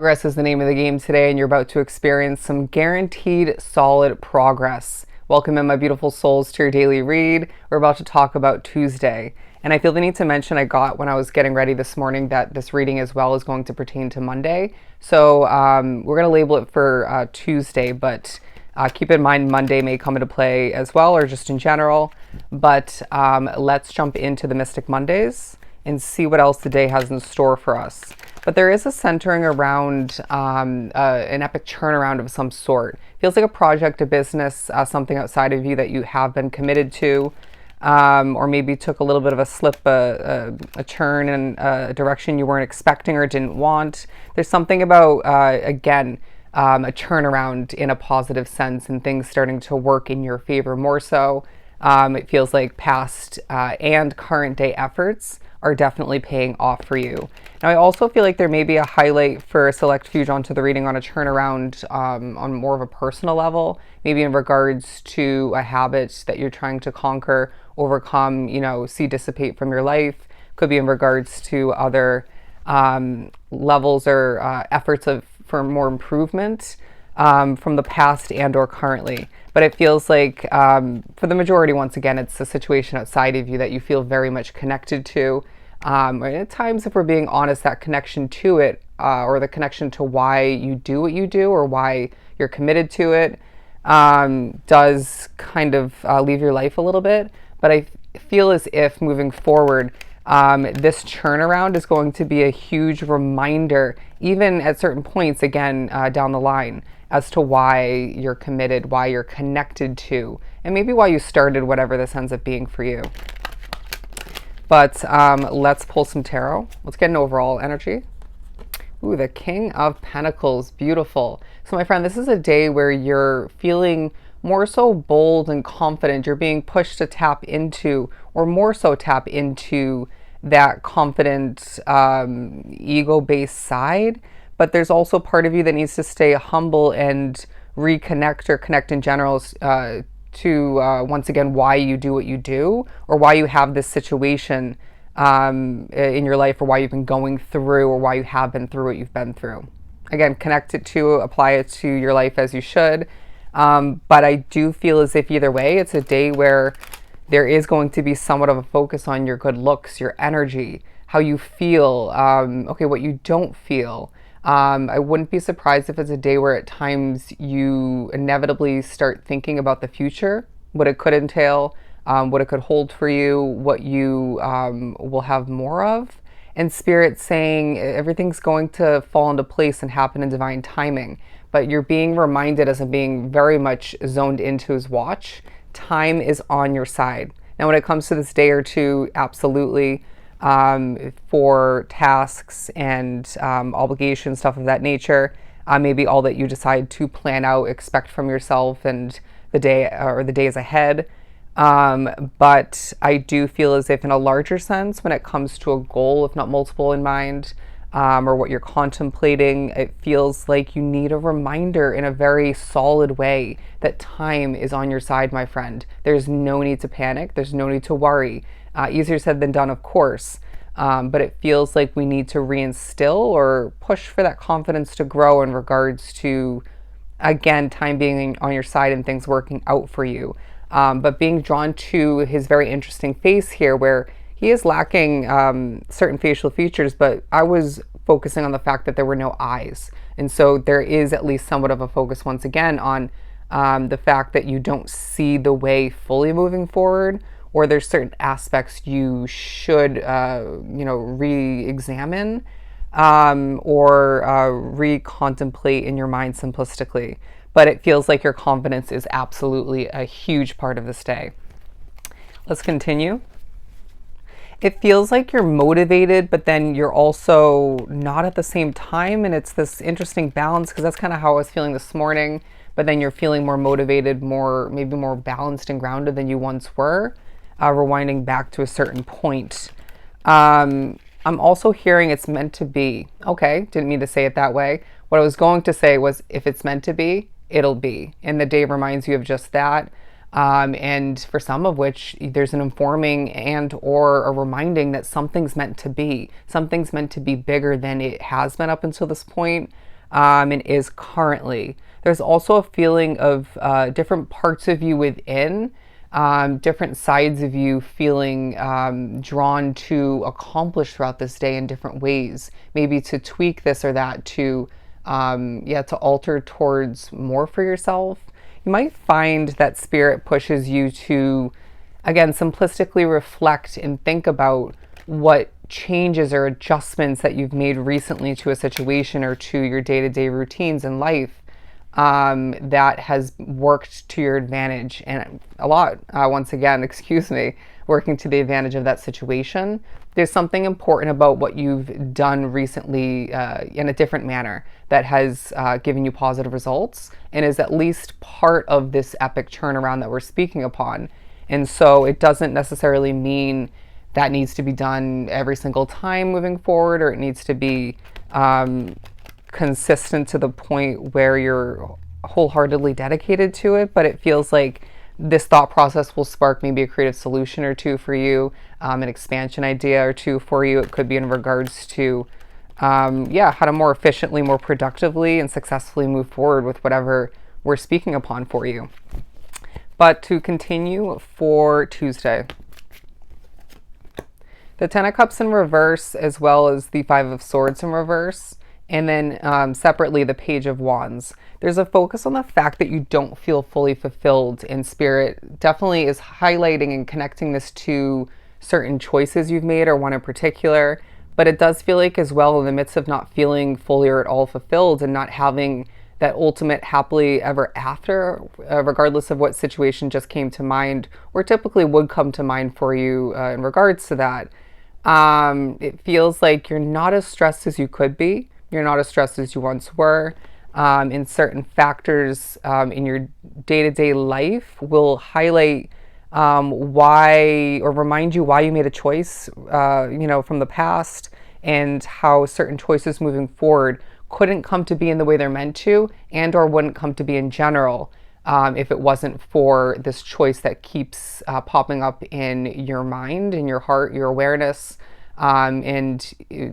Progress is the name of the game today, and you're about to experience some guaranteed solid progress. Welcome in, my beautiful souls, to your daily read. We're about to talk about Tuesday. And I feel the need to mention I got when I was getting ready this morning that this reading as well is going to pertain to Monday. So we're going to label it for Tuesday, but keep in mind Monday may come into play as well, or just in general. But let's jump into the Mystic Mondays and see what else the day has in store for us. But there is a centering around an epic turnaround of some sort. Feels like a project, a business, something outside of you that you have been committed to, or maybe took a little bit of a slip, a turn in a direction you weren't expecting or didn't want. There's something about, again, a turnaround in a positive sense and things starting to work in your favor more so. It feels like past and current day efforts are definitely paying off for you. Now, I also feel like there may be a highlight for a select few drawn to the reading on a turnaround on more of a personal level, maybe in regards to a habit that you're trying to conquer, overcome, see dissipate from your life. Could be in regards to other levels or efforts for more improvement from the past and or currently. But it feels like for the majority, once again, it's a situation outside of you that you feel very much connected to. Or at times, if we're being honest, that connection to it or the connection to why you do what you do or why you're committed to it does kind of leave your life a little bit. But I feel as if moving forward, this turnaround is going to be a huge reminder, even at certain points, again, down the line, as to why you're committed, why you're connected to, and maybe why you started whatever this ends up being for you. But let's pull some tarot. Let's get an overall energy. Ooh, the King of Pentacles, beautiful. So my friend, this is a day where you're feeling more so bold and confident. You're being pushed to tap into, or more so tap into, that confident, ego-based side. But there's also part of you that needs to stay humble and reconnect or connect in general to once again why you do what you do, or why you have this situation in your life, or why you've been going through, or why you have been through what you've been through. Again, connect it to, apply it to your life as you should. But I do feel as if either way, it's a day where there is going to be somewhat of a focus on your good looks, your energy, how you feel, what you don't feel. I wouldn't be surprised if it's a day where at times you inevitably start thinking about the future, what it could entail, what it could hold for you, what you will have more of. And Spirit saying everything's going to fall into place and happen in divine timing. But you're being reminded, as I'm being very much zoned into his watch, time is on your side. Now, when it comes to this day or two, absolutely. For tasks and obligations, stuff of that nature, maybe all that you decide to plan out, expect from yourself and the day or the days ahead. But I do feel as if in a larger sense, when it comes to a goal, if not multiple in mind, or what you're contemplating, it feels like you need a reminder in a very solid way that time is on your side, my friend. There's no need to panic. There's no need to worry. Easier said than done, of course, but it feels like we need to reinstill or push for that confidence to grow in regards to, again, time being on your side and things working out for you. But being drawn to his very interesting face here, where he is lacking certain facial features, but I was focusing on the fact that there were no eyes. And so there is at least somewhat of a focus once again on the fact that you don't see the way fully moving forward, or there's certain aspects you should, re-examine or re-contemplate in your mind simplistically. But it feels like your confidence is absolutely a huge part of this day. Let's continue. It feels like you're motivated, but then you're also not at the same time. And it's this interesting balance, because that's kind of how I was feeling this morning. But then you're feeling more motivated, maybe more balanced and grounded than you once were. Rewinding back to a certain point. I'm also hearing it's meant to be. Okay, didn't mean to say it that way. What I was going to say was, if it's meant to be, it'll be. And the day reminds you of just that. And for some of which there's an informing and or a reminding that something's meant to be. Something's meant to be bigger than it has been up until this point. and is currently. There's also a feeling of different parts of you within, different sides of you feeling drawn to accomplish throughout this day in different ways. Maybe to tweak this or that, to alter towards more for yourself. You might find that spirit pushes you to, again, simplistically reflect and think about what changes or adjustments that you've made recently to a situation or to your day-to-day routines in life that has worked to your advantage, and a lot, once again, excuse me, working to the advantage of that situation. There's something important about what you've done recently in a different manner that has given you positive results and is at least part of this epic turnaround that we're speaking upon. And so it doesn't necessarily mean that needs to be done every single time moving forward, or it needs to be consistent to the point where you're wholeheartedly dedicated to it, but it feels like this thought process will spark maybe a creative solution or two for you, an expansion idea or two for you. It could be in regards to how to more efficiently, more productively, and successfully move forward with whatever we're speaking upon for you. But to continue for Tuesday, the Ten of Cups in reverse, as well as the Five of Swords in reverse, and then separately the Page of Wands. There's a focus on the fact that you don't feel fully fulfilled, and Spirit definitely is highlighting and connecting this to certain choices you've made or one in particular. But it does feel like as well, in the midst of not feeling fully or at all fulfilled and not having that ultimate happily ever after, regardless of what situation just came to mind or typically would come to mind for you in regards to that, it feels like you're not as stressed as you could be. You're not as stressed as you once were. In certain factors in your day-to-day life will highlight why, or remind you why you made a choice, from the past, and how certain choices moving forward couldn't come to be in the way they're meant to, and or wouldn't come to be in general if it wasn't for this choice that keeps popping up in your mind, in your heart, your awareness. And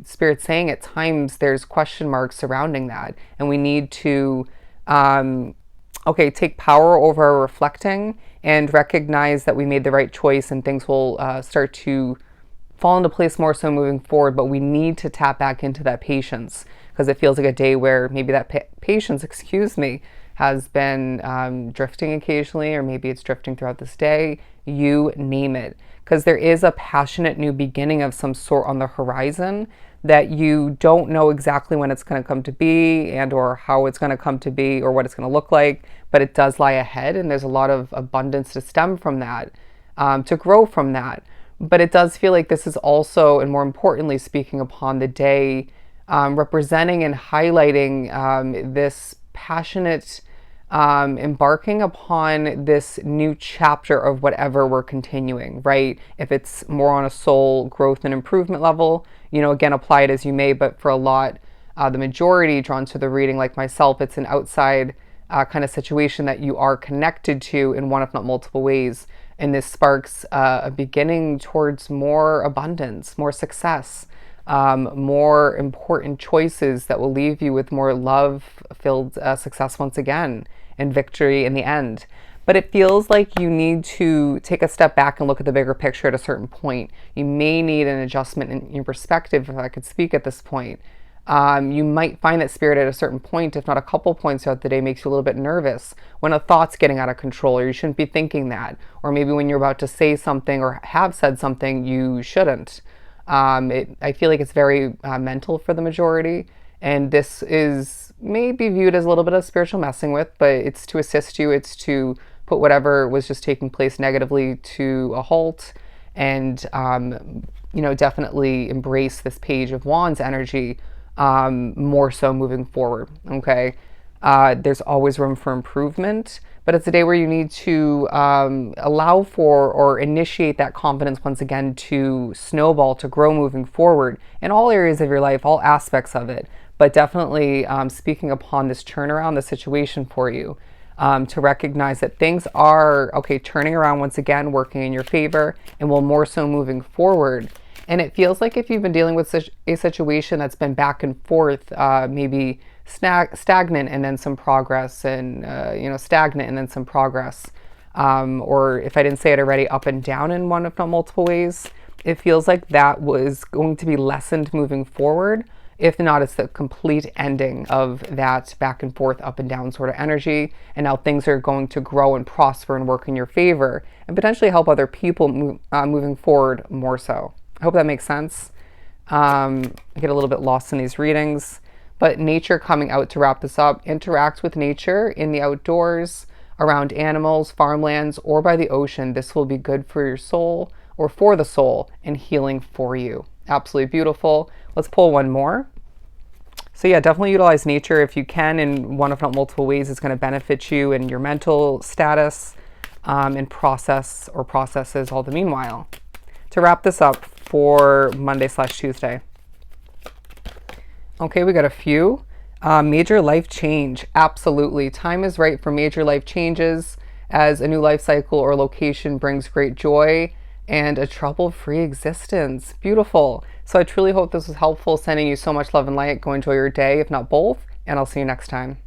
Spirit's saying at times there's question marks surrounding that, and we need to take power over our reflecting and recognize that we made the right choice, and things will start to fall into place more so moving forward. But we need to tap back into that patience, because it feels like a day where maybe that patience, has been drifting occasionally, or maybe it's drifting throughout this day. You name it. Because there is a passionate new beginning of some sort on the horizon that you don't know exactly when it's going to come to be, and or how it's going to come to be, or what it's going to look like, but it does lie ahead, and there's a lot of abundance to stem from that, to grow from that. But it does feel like this is also, and more importantly, speaking upon the day, representing and highlighting this passionate embarking upon this new chapter of whatever we're continuing, right? If it's more on a soul growth and improvement level, again, apply it as you may, but for a lot, the majority drawn to the reading, like myself, it's an outside kind of situation that you are connected to in one, if not multiple ways. And this sparks a beginning towards more abundance, more success, more important choices that will leave you with more love-filled success once again, and victory in the end. But it feels like you need to take a step back and look at the bigger picture at a certain point. You may need an adjustment in your perspective, if I could speak at this point. You might find that Spirit at a certain point, if not a couple points throughout the day, makes you a little bit nervous when a thought's getting out of control, or you shouldn't be thinking that. Or maybe when you're about to say something or have said something you shouldn't. I feel like it's very mental for the majority, and this is maybe viewed as a little bit of spiritual messing with, but it's to assist you. It's to put whatever was just taking place negatively to a halt, and definitely embrace this Page of Wands energy more so moving forward. Okay, there's always room for improvement, but it's a day where you need to allow for or initiate that confidence once again to snowball, to grow moving forward in all areas of your life, all aspects of it. But definitely speaking upon this turnaround, the situation for you, to recognize that things are, turning around once again, working in your favor, and will more so moving forward. And it feels like if you've been dealing with such a situation that's been back and forth, maybe stagnant and then some progress, and stagnant and then some progress. Or if I didn't say it already, up and down in one, if not multiple ways. It feels like that was going to be lessened moving forward. If not, it's the complete ending of that back and forth, up and down sort of energy. And now things are going to grow and prosper and work in your favor and potentially help other people moving forward more so. I hope that makes sense. I get a little bit lost in these readings. But nature coming out to wrap this up. Interact with nature in the outdoors, around animals, farmlands, or by the ocean. This will be good for your soul, or for the soul, and healing for you. Absolutely beautiful. Let's pull one more. So yeah, definitely utilize nature if you can in one, if not multiple ways. It's going to benefit you in your mental status and process or processes all the meanwhile. To wrap this up for Monday/Tuesday. Okay, we got a few. Major life change. Absolutely. Time is right for major life changes as a new life cycle or location brings great joy and a trouble-free existence. Beautiful. So I truly hope this was helpful. Sending you so much love and light. Go enjoy your day, if not both, and I'll see you next time.